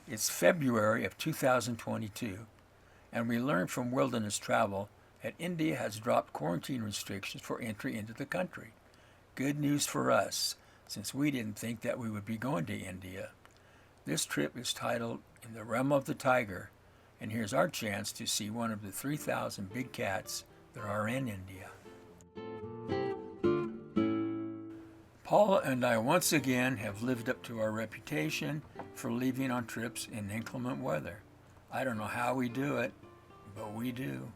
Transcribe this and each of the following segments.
It's February of 2022, and we learned from Wilderness Travel that India has dropped quarantine restrictions for entry into the country. Good news for us, since we didn't think that we would be going to India. This trip is titled In the Realm of the Tiger, and here's our chance to see one of the 3,000 big cats that are in India. Paula and I once again have lived up to our reputation for leaving on trips in inclement weather. I don't know how we do it, but we do.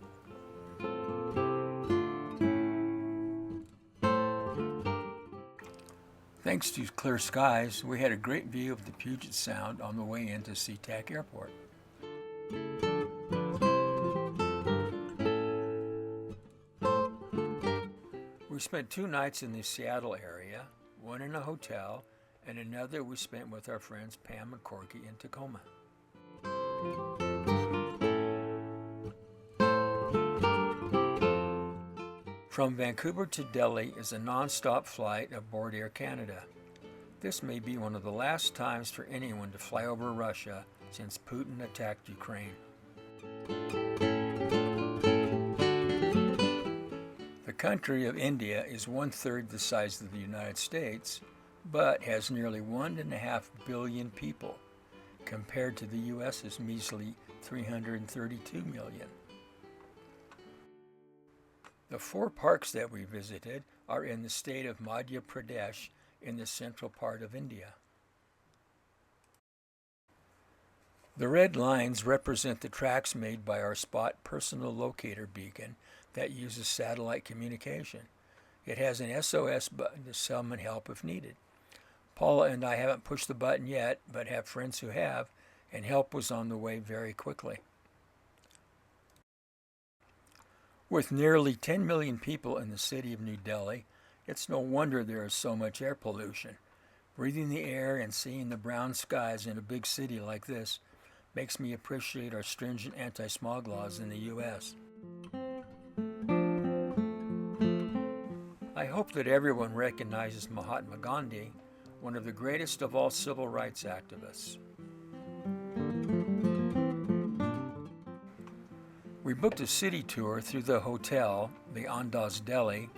Thanks to clear skies, we had a great view of the Puget Sound on the way into SeaTac Airport. We spent 2 nights in the Seattle area, one in a hotel, and another we spent with our friends Pam and Corky in Tacoma. From Vancouver to Delhi is a non-stop flight aboard Air Canada. This may be one of the last times for anyone to fly over Russia since Putin attacked Ukraine. The country of India is 1/3 the size of the United States, but has nearly 1.5 billion people, compared to the U.S.'s measly 332 million. The 4 parks that we visited are in the state of Madhya Pradesh in the central part of India. The red lines represent the tracks made by our Spot personal locator beacon that uses satellite communication. It has an SOS button to summon help if needed. Paula and I haven't pushed the button yet, but have friends who have, and help was on the way very quickly. With nearly 10 million people in the city of New Delhi, it's no wonder there is so much air pollution. Breathing the air and seeing the brown skies in a big city like this makes me appreciate our stringent anti-smog laws in the U.S. I hope that everyone recognizes Mahatma Gandhi, one of the greatest of all civil rights activists. We booked a city tour through the hotel, the Andaz Delhi,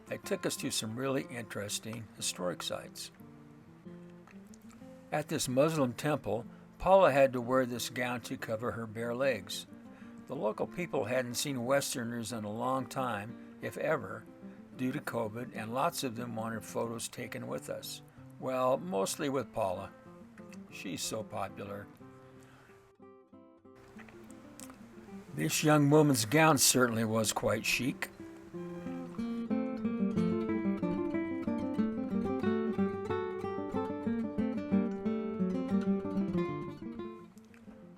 that took us to some really interesting historic sites. At this Muslim temple, Paula had to wear this gown to cover her bare legs. The local people hadn't seen Westerners in a long time, if ever, due to COVID, and lots of them wanted photos taken with us. Well, mostly with Paula. She's so popular. This young woman's gown certainly was quite chic.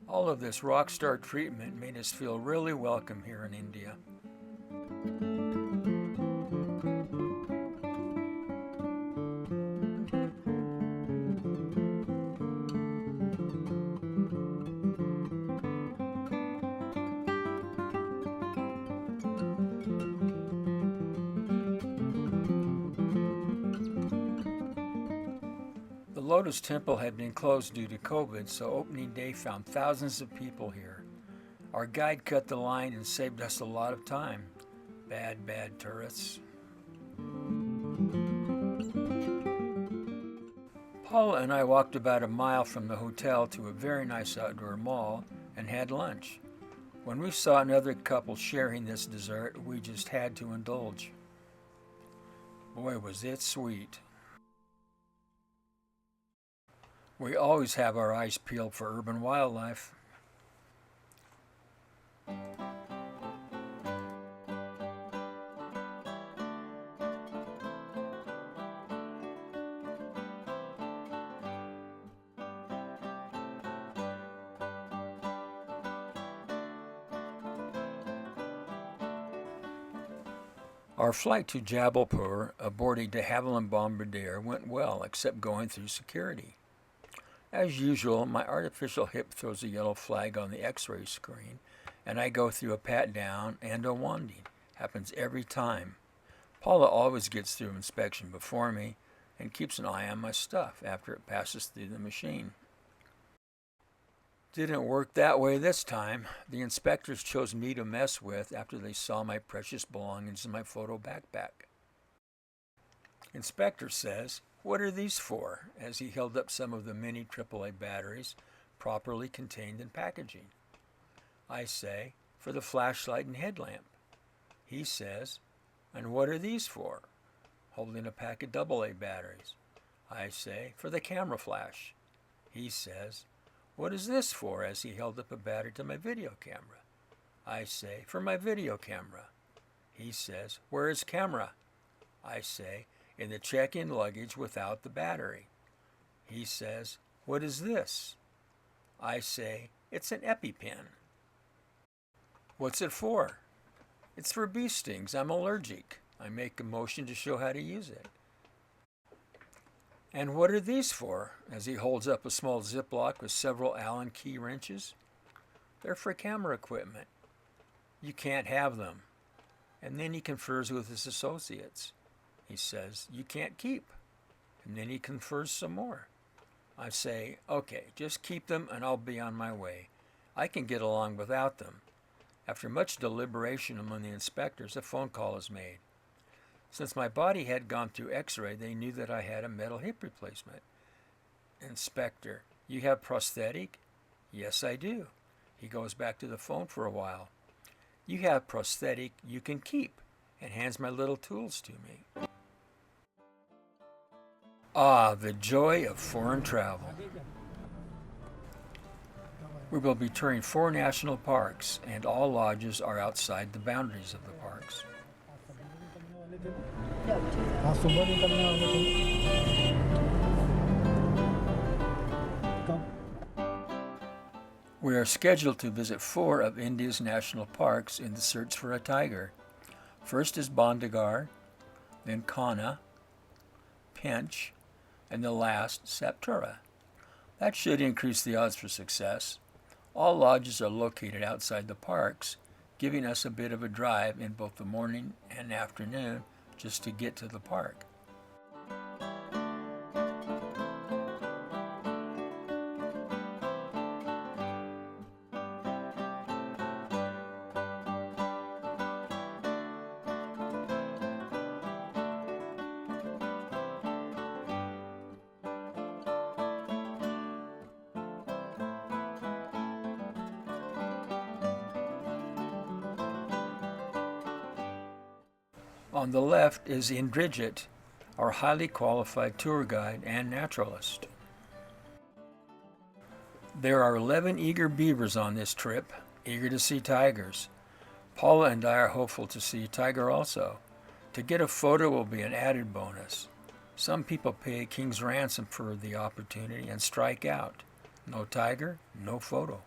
All of this rock star treatment made us feel really welcome here in India. The Lotus Temple had been closed due to COVID, so opening day found thousands of people here. Our guide cut the line and saved us a lot of time. Bad tourists. Paula and I walked about a mile from the hotel to a very nice outdoor mall and had lunch. When we saw another couple sharing this dessert, we just had to indulge. Boy, was it sweet. We always have our eyes peeled for urban wildlife. Our flight to Jabalpur aboard a de Havilland Bombardier went well, except going through security. As usual, my artificial hip throws a yellow flag on the x-ray screen, and I go through a pat-down and a wanding. Happens every time. Paula always gets through inspection before me and keeps an eye on my stuff after it passes through the machine. Didn't work that way this time. The inspectors chose me to mess with after they saw my precious belongings in my photo backpack. Inspector says, "What are these for?" as he held up some of the mini AAA batteries properly contained in packaging. I say, "For the flashlight and headlamp." He says, "And what are these for?" holding a pack of AA batteries. I say, "For the camera flash." He says, "What is this for?" as he held up a battery to my video camera. I say, "For my video camera." He says, "Where is camera?" I say, "In the check-in luggage without the battery." He says, "What is this?" I say, "It's an EpiPen." "What's it for?" "It's for bee stings. I'm allergic." I make a motion to show how to use it. "And what are these for?" as he holds up a small Ziploc with several Allen key wrenches. "They're for camera equipment." "You can't have them." And then he confers with his associates. He says, "You can't keep." And then he confers some more. I say, "Okay, just keep them and I'll be on my way. I can get along without them." After much deliberation among the inspectors, a phone call is made. Since my body had gone through x-ray, they knew that I had a metal hip replacement. "Inspector, you have prosthetic?" "Yes, I do." He goes back to the phone for a while. "You have prosthetic you can keep," and hands my little tools to me. Ah, the joy of foreign travel. We will be touring 4 national parks, and all lodges are outside the boundaries of the parks. We are scheduled to visit 4 of India's national parks in the search for a tiger. First is Bandigar, then Kanha, Pench, and the last, Saptura. That should increase the odds for success. All lodges are located outside the parks, giving us a bit of a drive in both the morning and afternoon just to get to the park. On the left is Indrijit, our highly qualified tour guide and naturalist. There are 11 eager beavers on this trip, eager to see tigers. Paula and I are hopeful to see a tiger also. To get a photo will be an added bonus. Some people pay a king's ransom for the opportunity and strike out. No tiger, no photo.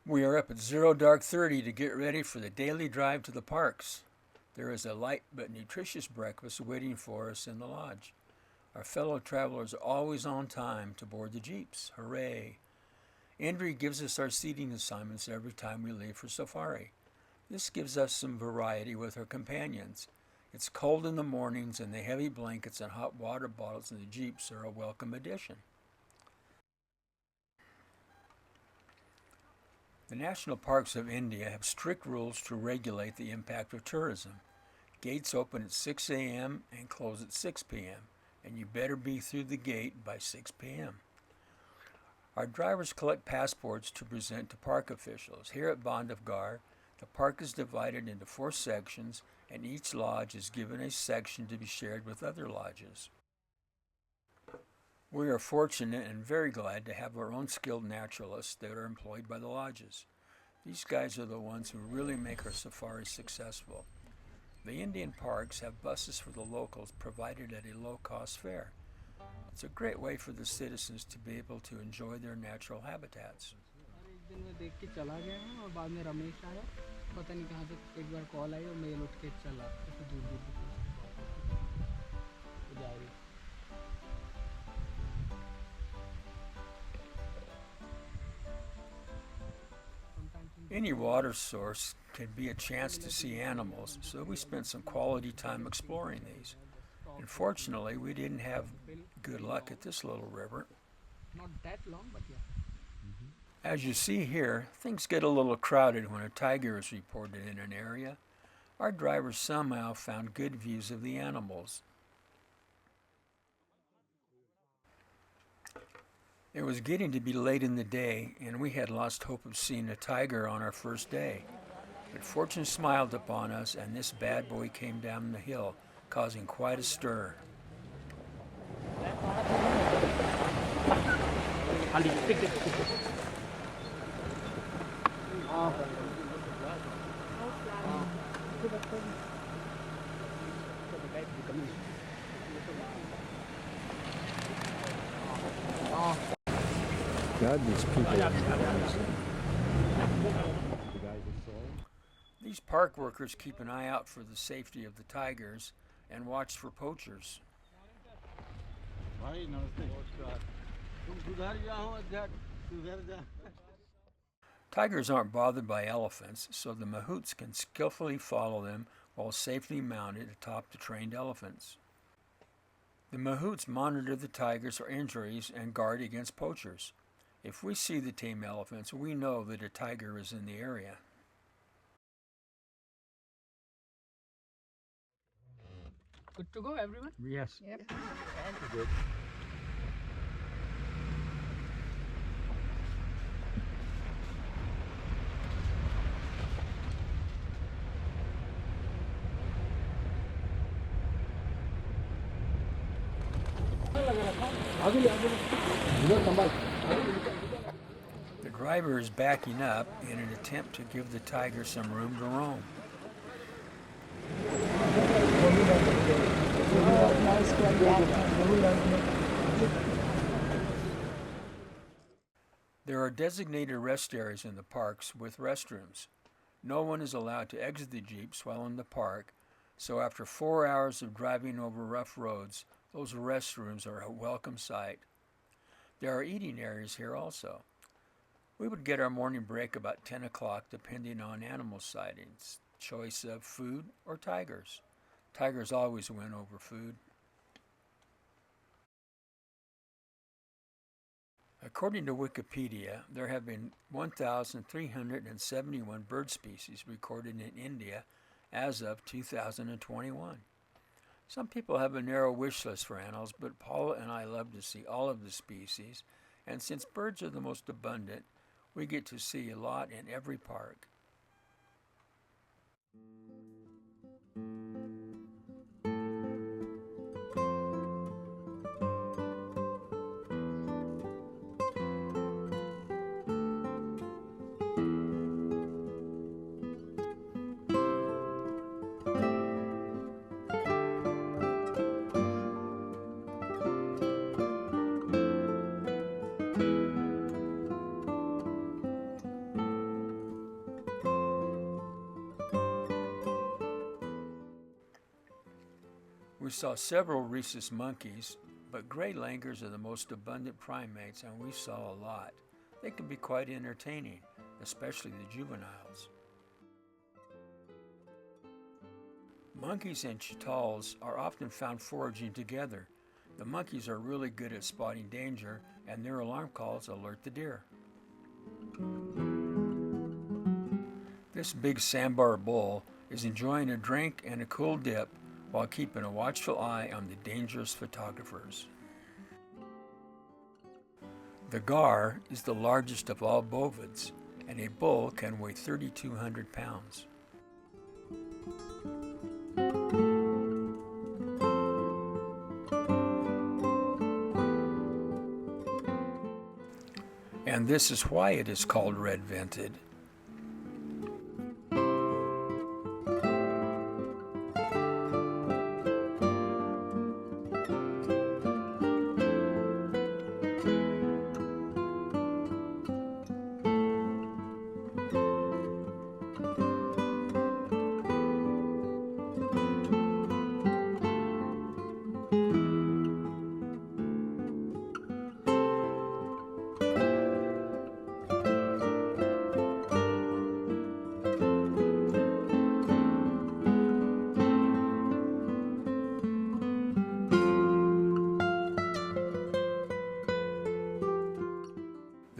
We are up at 0:30 to get ready for the daily drive to the parks. There is a light but nutritious breakfast waiting for us in the lodge. Our fellow travelers are always on time to board the jeeps. Hooray! Indri gives us our seating assignments every time we leave for safari. This gives us some variety with our companions. It's cold in the mornings and the heavy blankets and hot water bottles in the jeeps are a welcome addition. The national parks of India have strict rules to regulate the impact of tourism. Gates open at 6 a.m. and close at 6 p.m., and you better be through the gate by 6 p.m. Our drivers collect passports to present to park officials. Here at Bandhavgarh, the park is divided into 4 sections, and each lodge is given a section to be shared with other lodges. We are fortunate and very glad to have our own skilled naturalists that are employed by the lodges. These guys are the ones who really make our safaris successful. The Indian parks have buses for the locals provided at a low-cost fare. It's a great way for the citizens to be able to enjoy their natural habitats. एक दिन मैं देख के चला गया और बाद में रमेश आया, पता नहीं कहाँ से एक बार कॉल आई और मेल उठ के चला, तो दूर दूर की जा रही। Any water source can be a chance to see animals, so we spent some quality time exploring these. Unfortunately, we didn't have good luck at this little river. Not that long, but yeah. As you see here, things get a little crowded when a tiger is reported in an area. Our driver somehow found good views of the animals. It was getting to be late in the day, and we had lost hope of seeing a tiger on our first day. But fortune smiled upon us, and this bad boy came down the hill, causing quite a stir. God, these people are amazing. The guys that saw him? These park workers keep an eye out for the safety of the tigers and watch for poachers. Tigers aren't bothered by elephants, so the mahouts can skillfully follow them while safely mounted atop the trained elephants. The mahouts monitor the tigers for injuries and guard against poachers. If we see the tame elephants, we know that a tiger is in the area. Good to go, everyone? Yes. Yep. Good. The driver is backing up in an attempt to give the tiger some room to roam. There are designated rest areas in the parks with restrooms. No one is allowed to exit the jeeps while in the park, so after 4 hours of driving over rough roads, those restrooms are a welcome sight. There are eating areas here also. We would get our morning break about 10 o'clock depending on animal sightings, choice of food or tigers. Tigers always win over food. According to Wikipedia, there have been 1,371 bird species recorded in India as of 2021. Some people have a narrow wish list for animals, but Paula and I love to see all of the species, and since birds are the most abundant, we get to see a lot in every park. We saw several rhesus monkeys, but gray langurs are the most abundant primates, and we saw a lot. They can be quite entertaining, especially the juveniles. Monkeys and chitals are often found foraging together. The monkeys are really good at spotting danger, and their alarm calls alert the deer. This big sandbar bull is enjoying a drink and a cool dip while keeping a watchful eye on the dangerous photographers. The gar is the largest of all bovids, and a bull can weigh 3,200 pounds. And this is why it is called red-vented.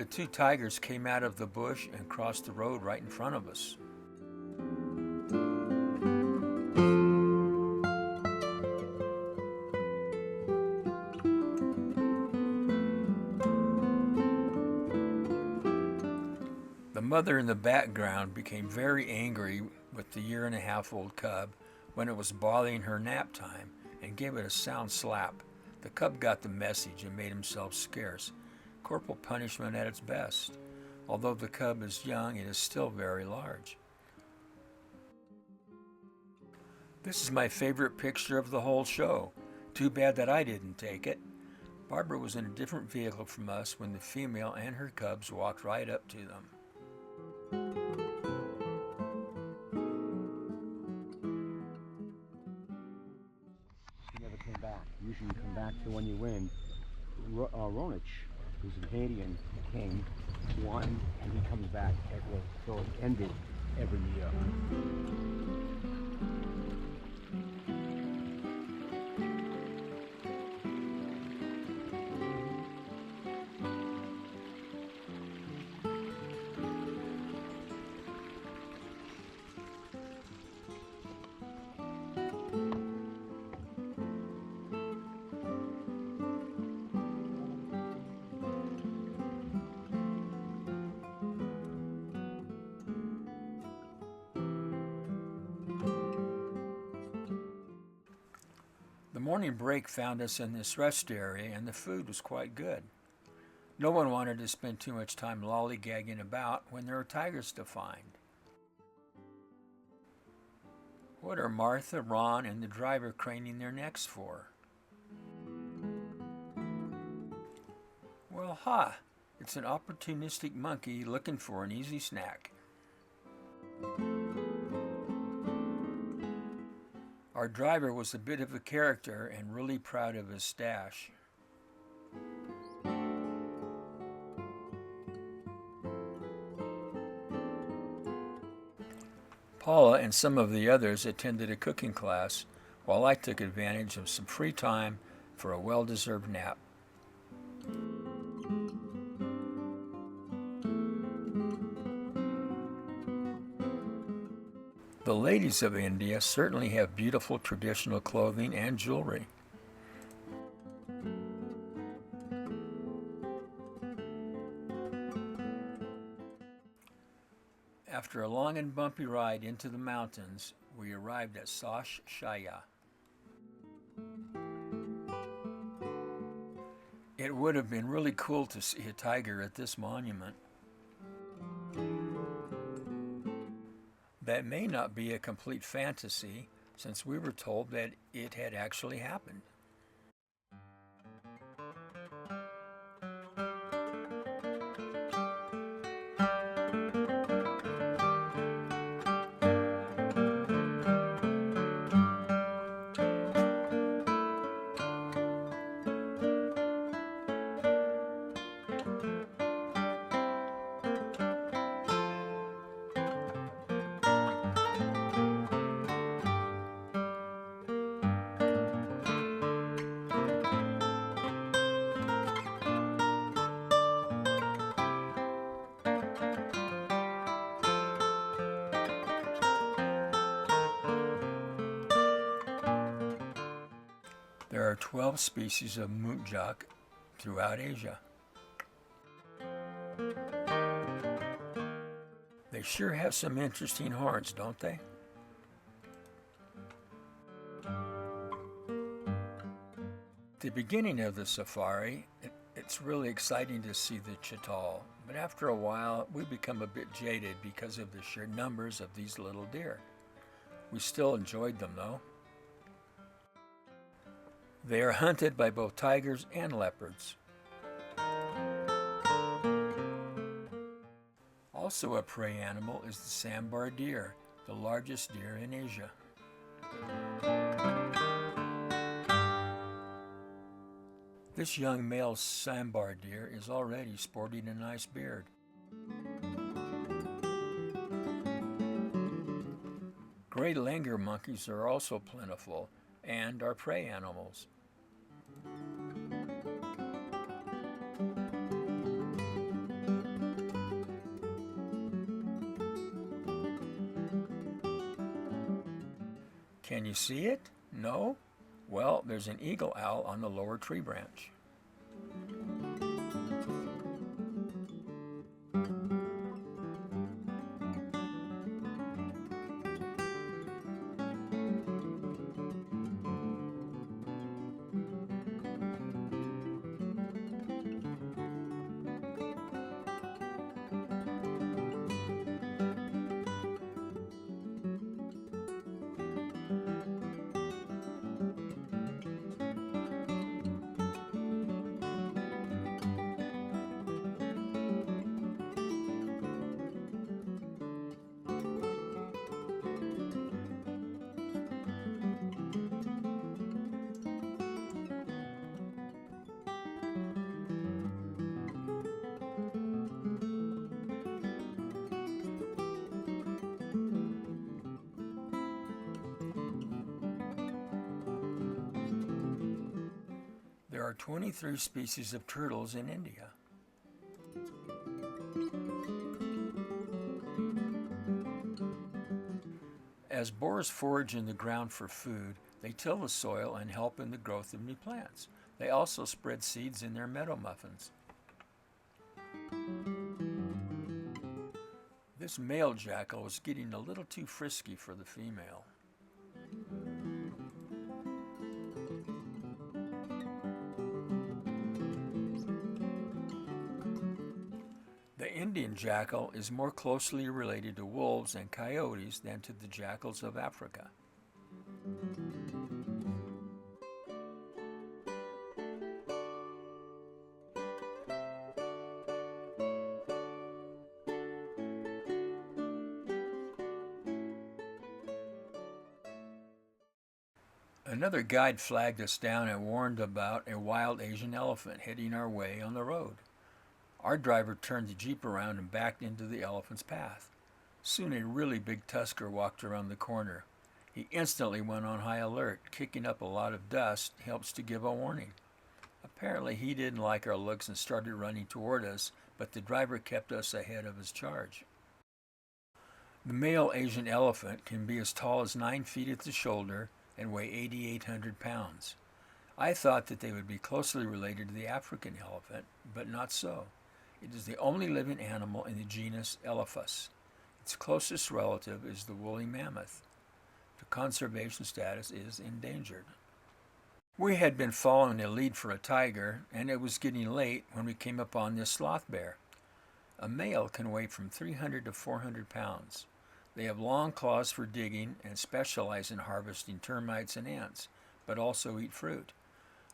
two tigers came out of the bush and crossed the road right in front of us. The mother in the background became very angry with the 1.5-year-old cub when it was bothering her nap time and gave it a sound slap. The cub got the message and made himself scarce. Corporal punishment at its best. Although the cub is young, it is still very large. This is my favorite picture of the whole show. Too bad that I didn't take it. Barbara was in a different vehicle from us when the female and her cubs walked right up to them. He never came back. Usually you come back to when you win. Ronich, who's a Canadian, came, won, and he comes back every, so it ended every year. The morning break found us in this rest area, and the food was quite good. No one wanted to spend too much time lollygagging about when there are tigers to find. What are Martha, Ron, and the driver craning their necks for? Well, it's an opportunistic monkey looking for an easy snack. Our driver was a bit of a character and really proud of his stash. Paula and some of the others attended a cooking class, while I took advantage of some free time for a well-deserved nap. The ladies of India certainly have beautiful traditional clothing and jewelry. After a long and bumpy ride into the mountains, we arrived at Sash Shaya. It would have been really cool to see a tiger at this monument. That may not be a complete fantasy, since we were told that it had actually happened. There are 12 species of muntjac throughout Asia. They sure have some interesting horns, don't they? At the beginning of the safari, it's really exciting to see the chital, but after a while we become a bit jaded because of the sheer numbers of these little deer. We still enjoyed them though. They are hunted by both tigers and leopards. Also a prey animal is the sambar deer, the largest deer in Asia. This young male sambar deer is already sporting a nice beard. Gray langur monkeys are also plentiful and are prey animals. Can you see it? No? Well, there's an eagle owl on the lower tree branch. There are 23 species of turtles in India. As boars forage in the ground for food, they till the soil and help in the growth of new plants. They also spread seeds in their meadow muffins. This male jackal was getting a little too frisky for the female. The Indian jackal is more closely related to wolves and coyotes than to the jackals of Africa. Another guide flagged us down and warned about a wild Asian elephant heading our way on the road. Our driver turned the Jeep around and backed into the elephant's path. Soon a really big tusker walked around the corner. He instantly went on high alert. Kicking up a lot of dust helps to give a warning. Apparently he didn't like our looks and started running toward us, but the driver kept us ahead of his charge. The male Asian elephant can be as tall as 9 feet at the shoulder and weigh 8,800 pounds. I thought that they would be closely related to the African elephant, but not so. It is the only living animal in the genus Elephas. Its closest relative is the woolly mammoth. The conservation status is endangered. We had been following a lead for a tiger, and it was getting late when we came upon this sloth bear. A male can weigh from 300 to 400 pounds. They have long claws for digging and specialize in harvesting termites and ants, but also eat fruit.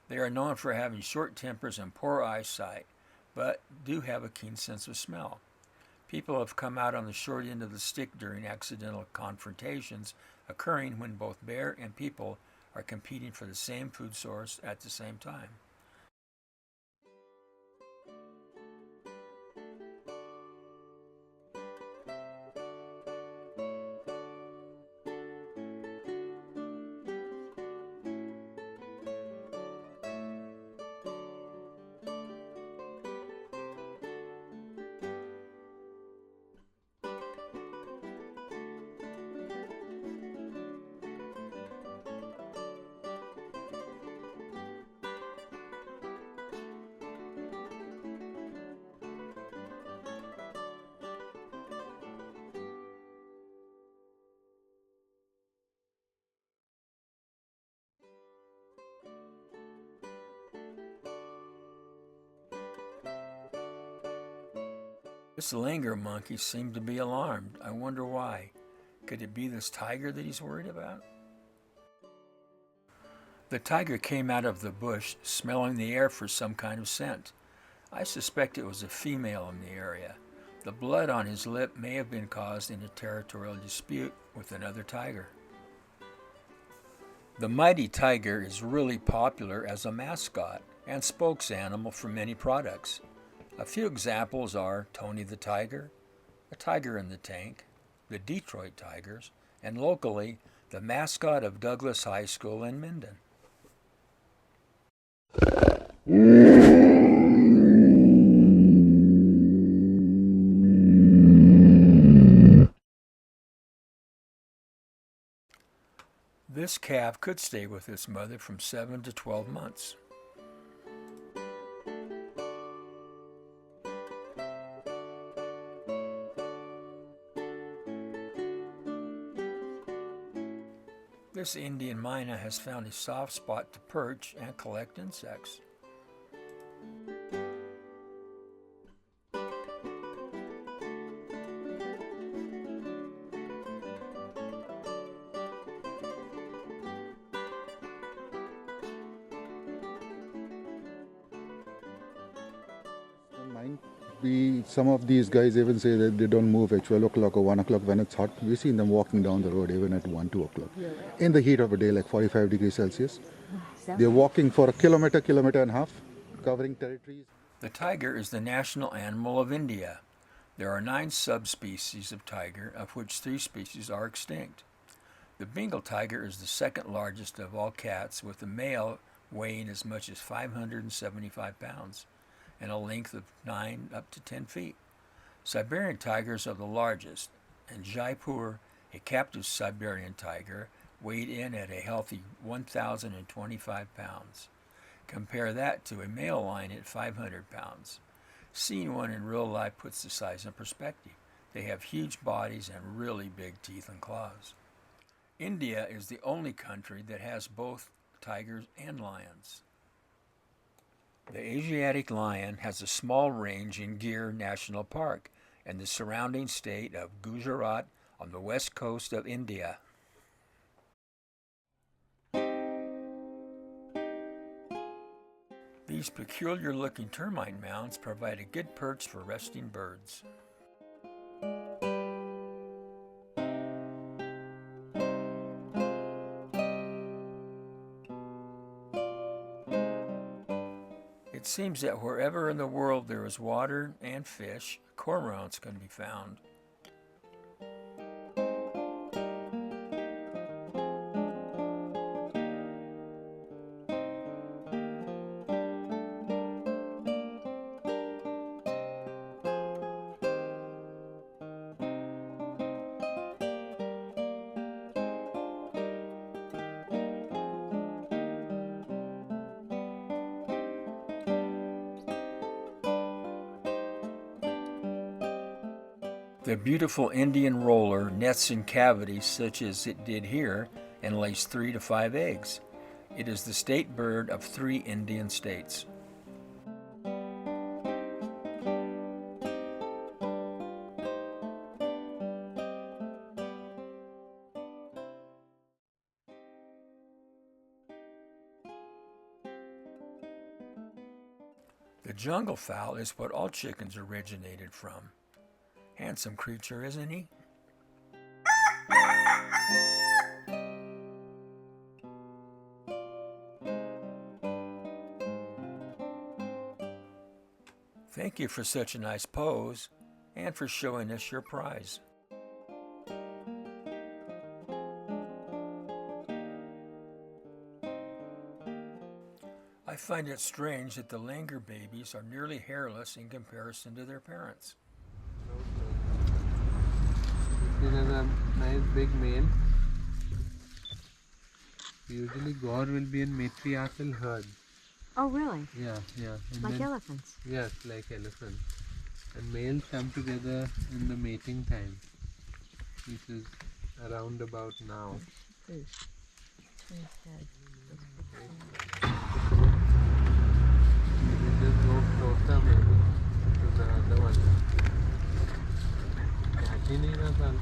They are known for having short tempers and poor eyesight, but do have a keen sense of smell. People have come out on the short end of the stick during accidental confrontations occurring when both bear and people are competing for the same food source at the same time. This langur monkey seemed to be alarmed. I wonder why. Could it be this tiger that he's worried about? The tiger came out of the bush, smelling the air for some kind of scent. I suspect it was a female in the area. The blood on his lip may have been caused in a territorial dispute with another tiger. The mighty tiger is really popular as a mascot and spokes animal for many products. A few examples are Tony the Tiger, a tiger in the tank, the Detroit Tigers, and locally, the mascot of Douglas High School in Minden. This calf could stay with its mother from 7 to 12 months. This Indian myna has found a soft spot to perch and collect insects. Some of these guys even say that they don't move at 12 o'clock or 1 o'clock when it's hot. We've seen them walking down the road even at 1, 2 o'clock. In the heat of a day, like 45 degrees Celsius. They're walking for a kilometer and a half, covering territories. The tiger is the national animal of India. There are 9 subspecies of tiger, of which 3 species are extinct. The Bengal tiger is the second largest of all cats, with the male weighing as much as 575 pounds and a length of 9 up to 10 feet. Siberian tigers are the largest, and Jaipur, a captive Siberian tiger, weighed in at a healthy 1,025 pounds. Compare that to a male lion at 500 pounds. Seeing one in real life puts the size in perspective. They have huge bodies and really big teeth and claws. India is the only country that has both tigers and lions. The Asiatic lion has a small range in Gir National Park and the surrounding state of Gujarat on the west coast of India. These peculiar-looking termite mounds provide a good perch for resting birds. It seems that wherever in the world there is water and fish, cormorants can be found. The beautiful Indian roller nests in cavities such as it did here and lays 3 to 5 eggs. It is the state bird of 3 Indian states. The jungle fowl is what all chickens originated from. Handsome creature, isn't he? Thank you for such a nice pose and for showing us your prize. I find it strange that the langur babies are nearly hairless in comparison to their parents. This is a nice big male. Usually gaur will be in matriarchal herd. Oh, really? Yeah. And Like then, elephants? yes, like elephants. And males come together in the mating time, which is around about now. We just go closer maybe to the other one. Catch nahi na sal.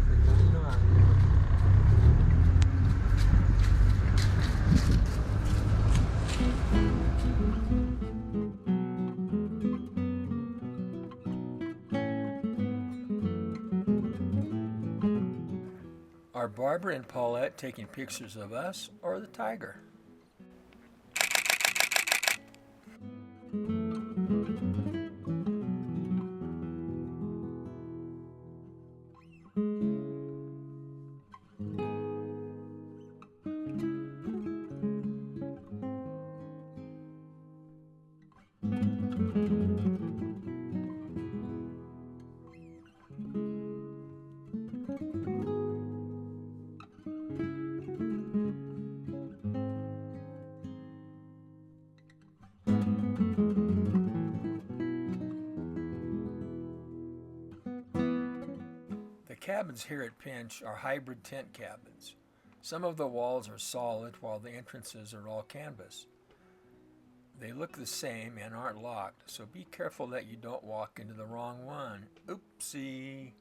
Nikal lo aage. Are Barbara and Paulette taking pictures of us or the tiger? cabins here at Pinch are hybrid tent cabins. Some of the walls are solid while the entrances are all canvas. They look the same and aren't locked, so be careful that you don't walk into the wrong one. Oopsie!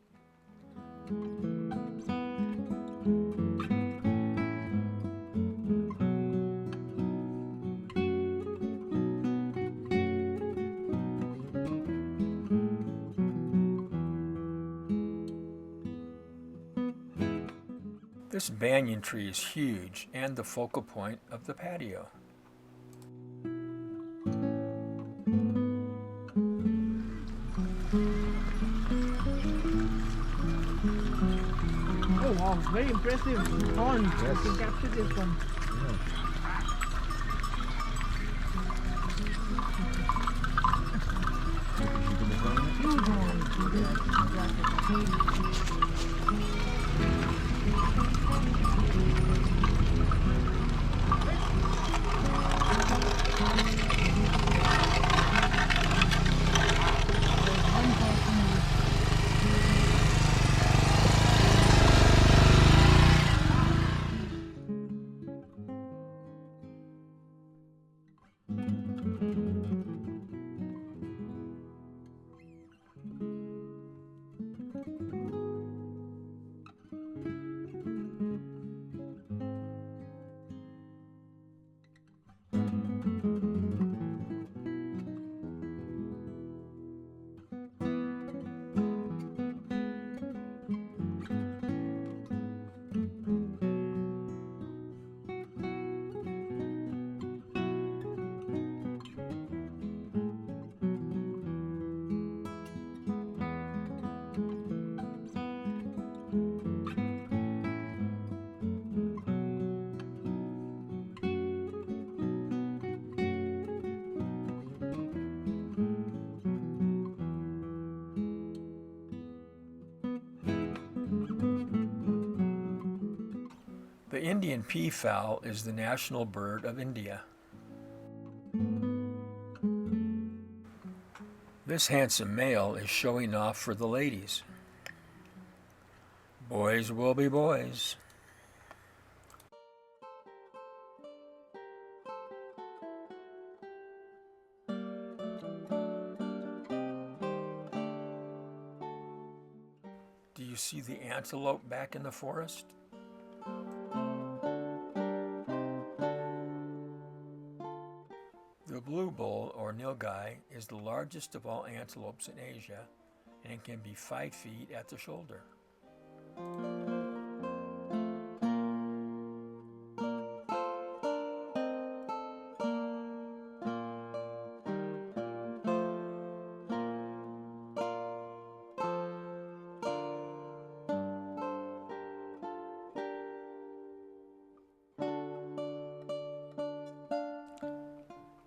This banyan tree is huge and the focal point of the patio. Oh wow, very impressive horn. Yes. You can capture this one. Huge horn. The Indian peafowl is the national bird of India. This handsome male is showing off for the ladies. Boys will be boys. Do you see the antelope back in the forest? The blue bull, or nilgai, is the largest of all antelopes in Asia, and it can be 5 feet at the shoulder.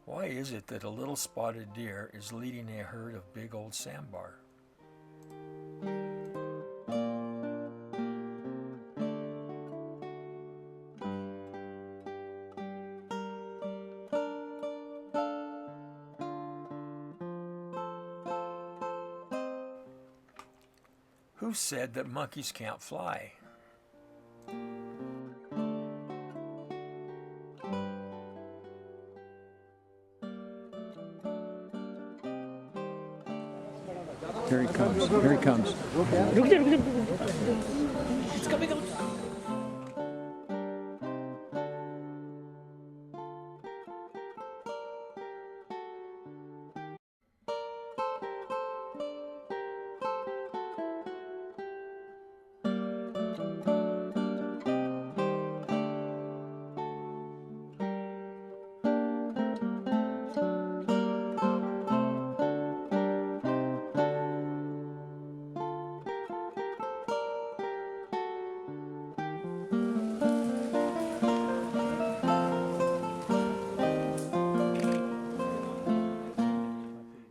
Why is it that a little spotted deer is leading a herd of big old sambar? Who said that monkeys can't fly? Here he comes. Here he comes. It's coming out.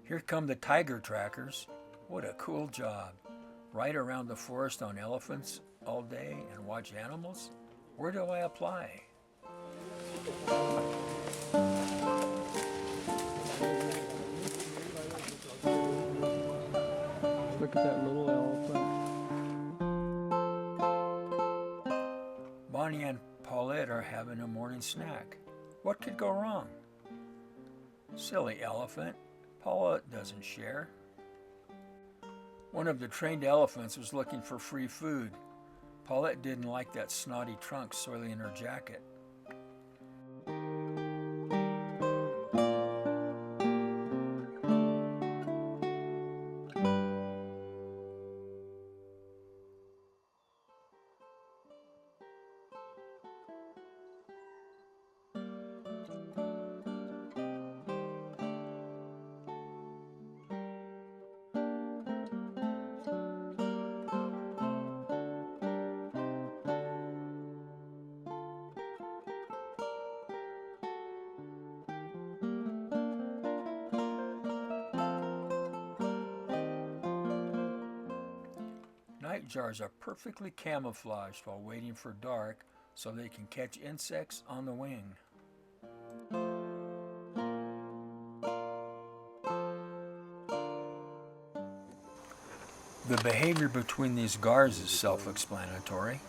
Here come the tiger trackers. What a cool job. Ride around the forest on elephants all day and watch animals? Where do I apply? Look at that little elephant. Bonnie and Paulette are having a morning snack. What could go wrong? Silly elephant. Paula doesn't share. One of the trained elephants was looking for free food. Paulette didn't like that snotty trunk soiling her jacket. Nightjars are perfectly camouflaged while waiting for dark so they can catch insects on the wing. The behavior between these gars is self-explanatory.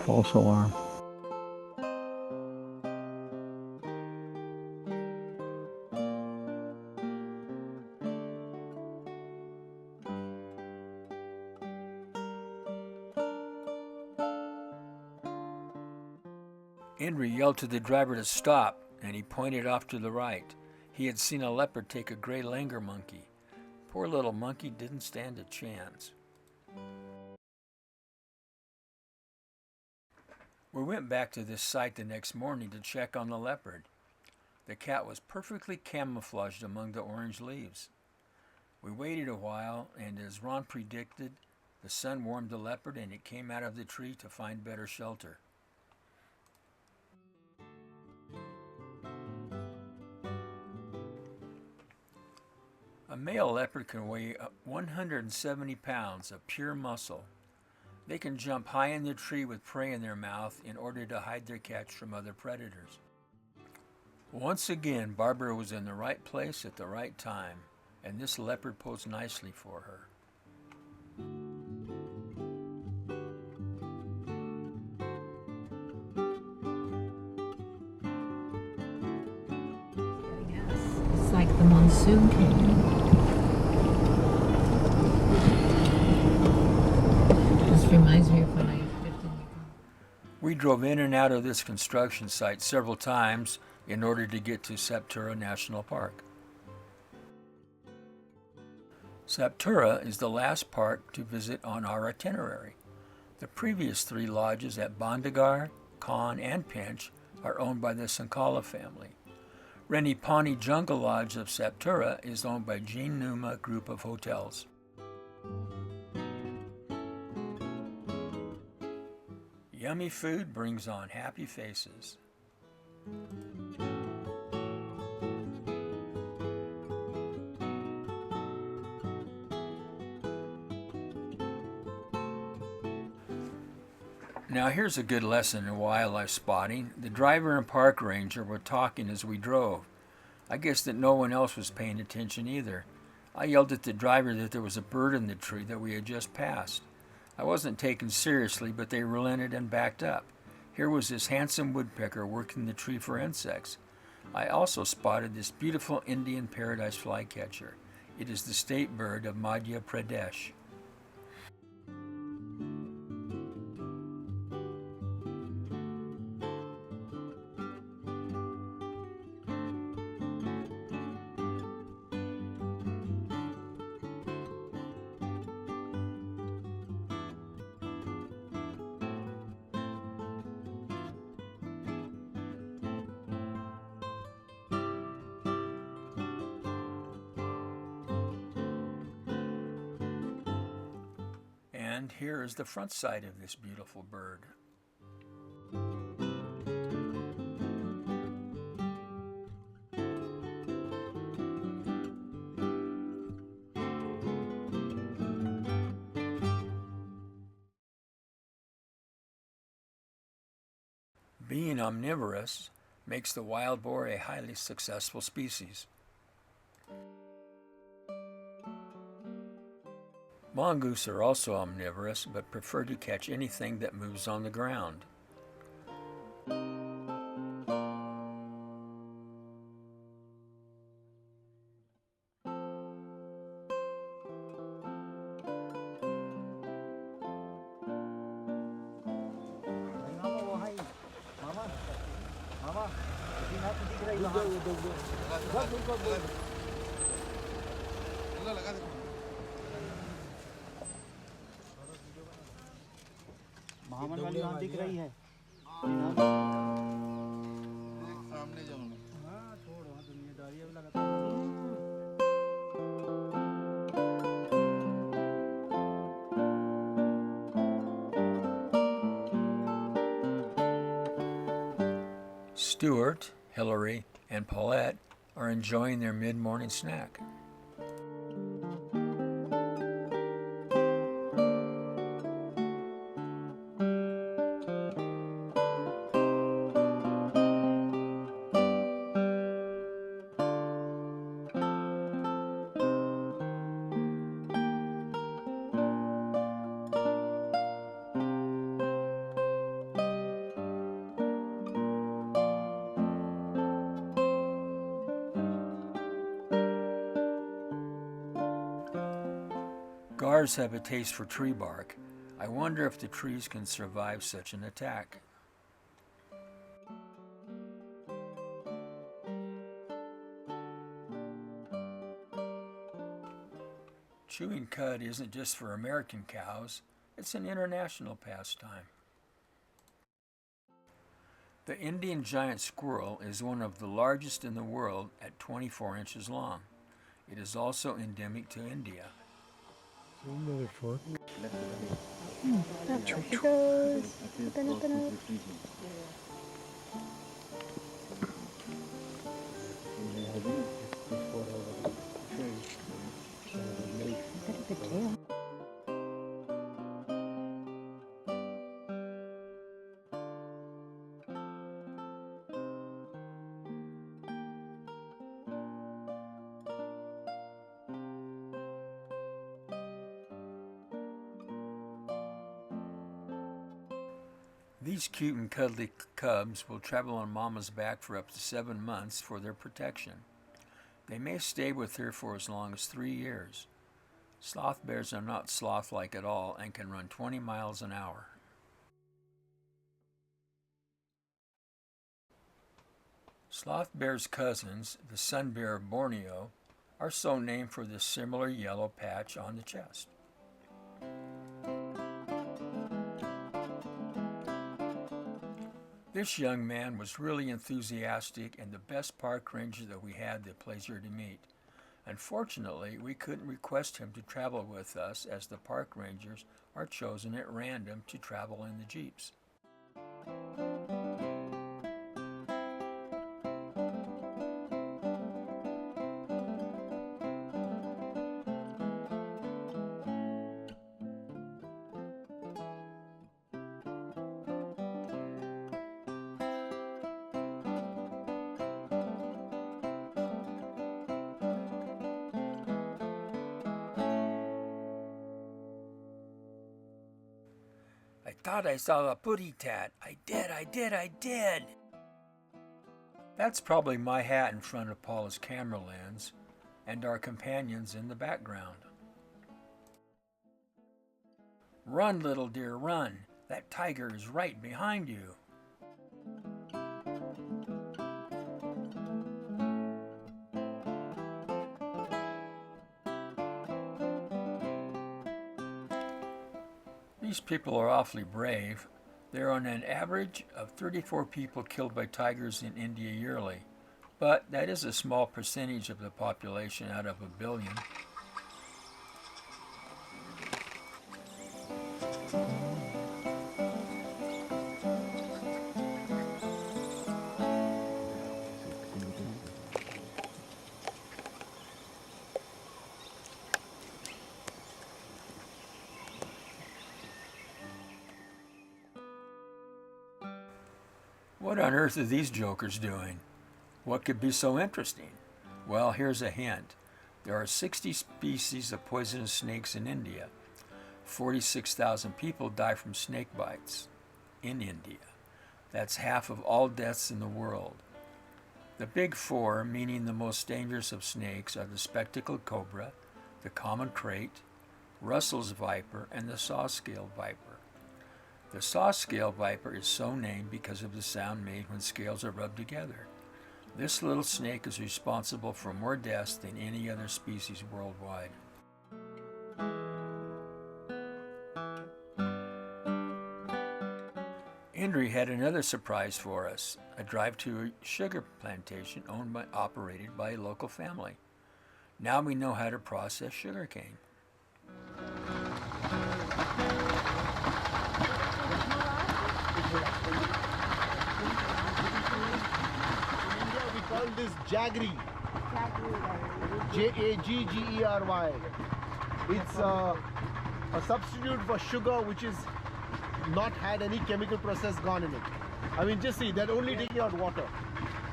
False alarm. Henry yelled to the driver to stop, and he pointed off to the right. He had seen a leopard take a gray langur monkey. Poor little monkey didn't stand a chance. We went back to this site the next morning to check on the leopard. The cat was perfectly camouflaged among the orange leaves. We waited a while, and as Ron predicted, the sun warmed the leopard and it came out of the tree to find better shelter. A male leopard can weigh 170 pounds of pure muscle. They can jump high in the tree with prey in their mouth in order to hide their catch from other predators. Once again, Barbara was in the right place at the right time, and this leopard posed nicely for her. It's like the monsoon came. This reminds me of when I lived in Uganda. We drove in and out of this construction site several times in order to get to Septura National Park. Septura is the last park to visit on our itinerary. The previous three lodges at Bandagar, Khan, and Pinch are owned by the Sankala family. Renipani Jungle Lodge of Septura is owned by Jean Numa Group of Hotels. Yummy food brings on happy faces. Now here's a good lesson in wildlife spotting. The driver and park ranger were talking as we drove. I guess that no one else was paying attention either. I yelled at the driver that there was a bird in the tree that we had just passed. I wasn't taken seriously, but they relented and backed up. Here was this handsome woodpecker working the tree for insects. I also spotted this beautiful Indian paradise flycatcher. It is the state bird of Madhya Pradesh. And here is the front side of this beautiful bird. Being omnivorous makes the wild boar a highly successful species. Mongoose are also omnivorous, but prefer to catch anything that moves on the ground. Mahamana वाली वहाँ दिख रही है। सामने जाऊंगा। हाँ छोड़ वहाँ दुनियादारी अब लगातार। Stuart, Hillary, and Paulette are enjoying their mid-morning snack. Gars have a taste for tree bark. I wonder if the trees can survive such an attack. Chewing cud isn't just for American cows, it's an international pastime. The Indian giant squirrel is one of the largest in the world at 24 inches long. It is also endemic to India. Another fork. These cute and cuddly cubs will travel on Mama's back for up to 7 months for their protection. They may stay with her for as long as 3 years. Sloth bears are not sloth-like at all and can run 20 miles an hour. Sloth bear's cousins, the sun bear of Borneo, are so named for the similar yellow patch on the chest. This young man was really enthusiastic and the best park ranger that we had the pleasure to meet. Unfortunately, we couldn't request him to travel with us as the park rangers are chosen at random to travel in the jeeps. I thought I saw a putty tat. I did. That's probably my hat in front of Paula's camera lens and our companions in the background. Run, little dear, run. That tiger is right behind you. These people are awfully brave. There are an average of 34 people killed by tigers in India yearly, but that is a small percentage of the population out of 1 billion. What on earth are these jokers doing? What could be so interesting? Well, here's a hint. There are 60 species of poisonous snakes in India, 46,000 people die from snake bites in India. That's half of all deaths in the world. The big four, meaning the most dangerous of snakes, are the spectacled cobra, the common krait, Russell's viper, and the saw-scaled viper. The saw-scaled viper is so named because of the sound made when scales are rubbed together. This little snake is responsible for more deaths than any other species worldwide. Indri had another surprise for us, a drive to a sugar plantation operated by a local family. Now we know how to process sugarcane. We call this jaggery. Jaggery. It's a substitute for sugar which is not had any chemical process gone in it. I mean, just see, they're only taking out water,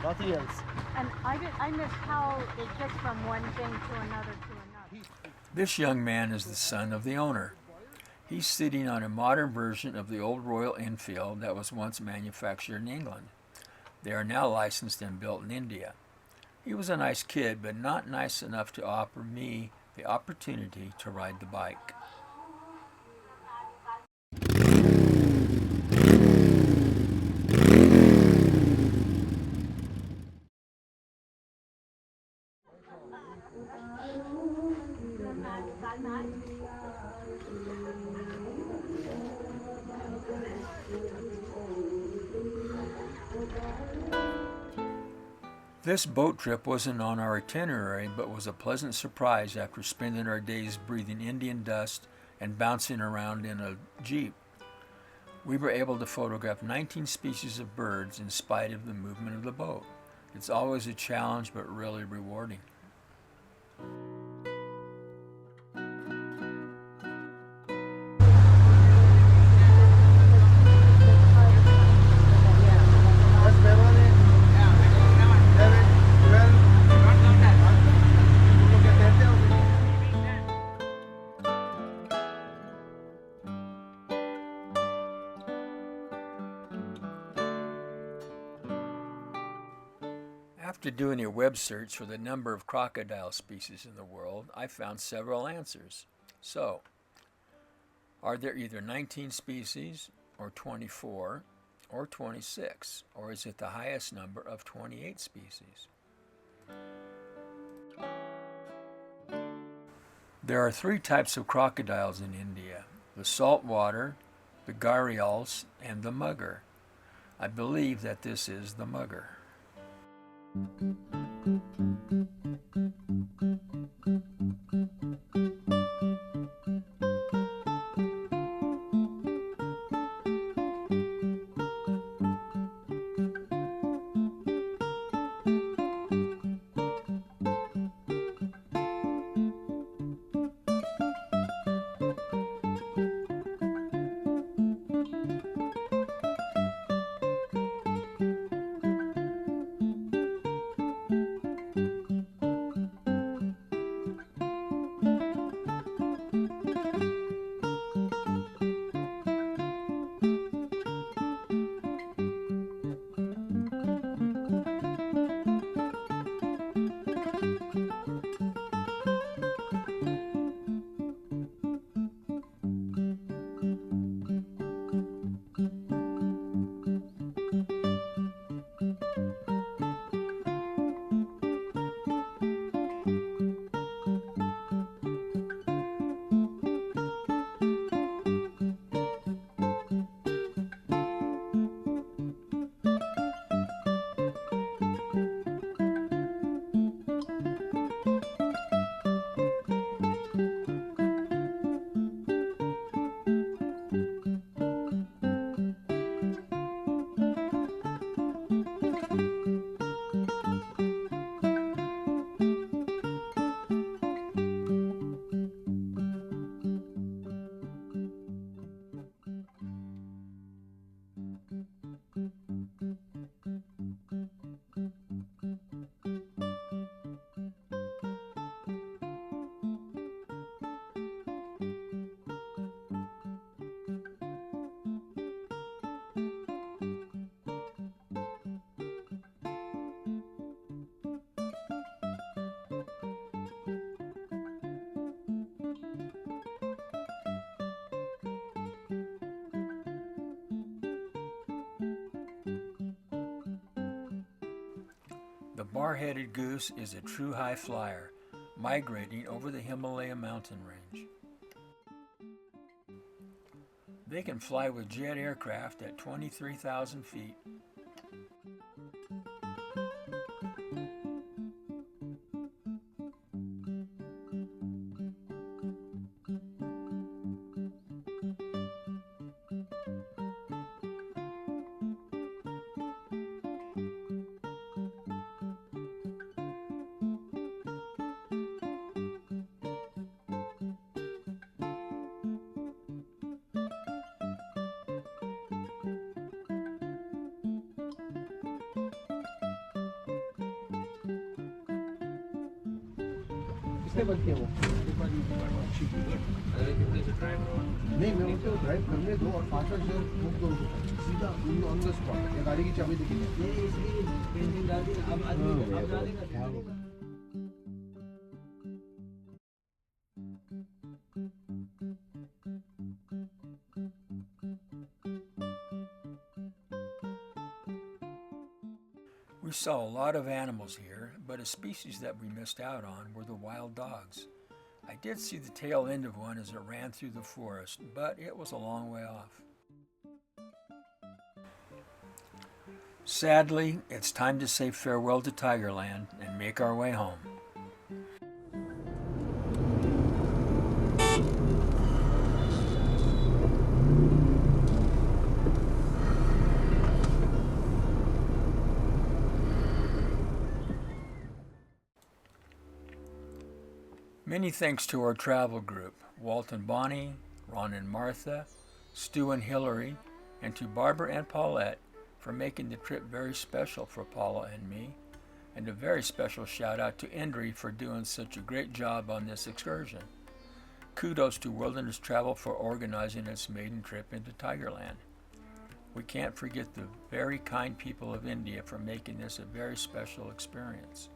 nothing else. And I missed how it gets from one thing to another to another. This young man is the son of the owner. He's sitting on a modern version of the old Royal Enfield that was once manufactured in England. They are now licensed and built in India. He was a nice kid, but not nice enough to offer me the opportunity to ride the bike. This boat trip wasn't on our itinerary, but was a pleasant surprise after spending our days breathing Indian dust and bouncing around in a jeep. We were able to photograph 19 species of birds in spite of the movement of the boat. It's always a challenge, but really rewarding. After doing a web search for the number of crocodile species in the world, I found several answers. So, are there either 19 species, or 24, or 26, or is it the highest number of 28 species? There are 3 types of crocodiles in India: the saltwater, the gharials, and the mugger. I believe that this is the mugger. bar-headed goose is a true high flyer, migrating over the Himalaya mountain range. They can fly with jet aircraft at 23,000 feet. किसने बंद किया वो? नहीं मैं उनको drive करने दो और 5 शेयर बुक दो सीधा ऑन द स्पॉट या गाड़ी की चाबी देके We saw a lot of animals here, but a species that we missed out on were the wild dogs. I did see the tail end of one as it ran through the forest, but it was a long way off. Sadly, it's time to say farewell to Tigerland and make our way home. Many thanks to our travel group, Walt and Bonnie, Ron and Martha, Stu and Hillary, and to Barbara and Paulette for making the trip very special for Paula and me, and a very special shout out to Indri for doing such a great job on this excursion. Kudos to Wilderness Travel for organizing its maiden trip into Tigerland. We can't forget the very kind people of India for making this a very special experience.